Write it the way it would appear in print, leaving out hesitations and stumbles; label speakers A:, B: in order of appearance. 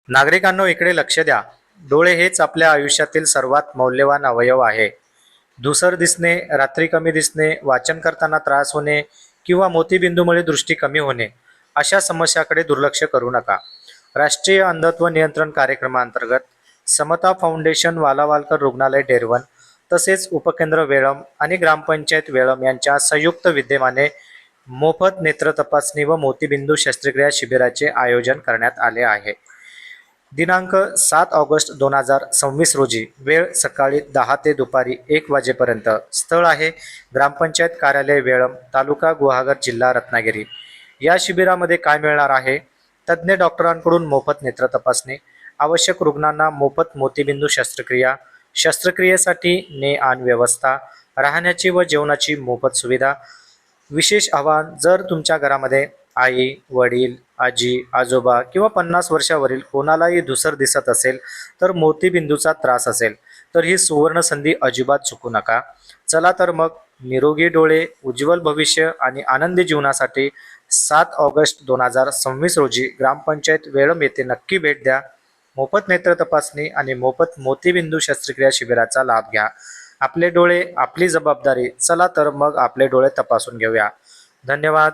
A: नागरिकांनो, इकडे लक्ष द्या. डोळे हेच आपल्या आयुष्यातील सर्वात मौल्यवान अवयव आहे. धुसर दिसणे, रात्री कमी दिसणे, वाचन करताना त्रास होणे किंवा मोतीबिंदूमुळे दृष्टी कमी होणे अशा समस्याकडे दुर्लक्ष करू नका. राष्ट्रीय अंधत्व नियंत्रण कार्यक्रमांतर्गत समता फाउंडेशन, वालावालकर रुग्णालय डेरवन तसेच उपकेंद्र वेळम आणि ग्रामपंचायत वेळम यांच्या संयुक्त विद्यमाने मोफत नेत्र तपासणी व मोतीबिंदू शस्त्रक्रिया शिबिराचे आयोजन करण्यात आले आहे. दिनांक 7 ऑगस्ट 2026 रोजी. वेळ सकाळी 10 ते दुपारी 1 वाजेपर्यंत. स्थळ आहे ग्रामपंचायत कार्यालय वेळम, तालुका गुहागर, जिल्हा रत्नागिरी. या शिबिरामध्ये काय मिळणार आहे? तज्ज्ञ डॉक्टरांकडून मोफत नेत्र तपासणी, आवश्यक रुग्णांना मोफत मोतीबिंदू शस्त्रक्रिया, शस्त्रक्रियेसाठी ने-आण व्यवस्था, राहण्याची व जेवणाची मोफत सुविधा. विशेष आवाहन: जर तुमच्या घरामध्ये आई, वडील, आजी, आजोबा किंवा 50 वर्षावरील कोणालाही धुसर दिसत असेल, तर मोतीबिंदूचा त्रास असेल, तर ही सुवर्ण संधी अजिबात चुकू नका. चला तर मग, निरोगी डोळे, उज्ज्वल भविष्य आणि आनंदी जीवनासाठी 7 ऑगस्ट 2026 रोजी ग्रामपंचायत वेळम येथे नक्की भेट द्या. मोफत नेत्र तपासणी आणि मोफत मोतीबिंदू शस्त्रक्रिया शिबिराचा लाभ घ्या. आपले डोळे, आपली जबाबदारी. चला तर मग आपले डोळे तपासून घेऊया. धन्यवाद.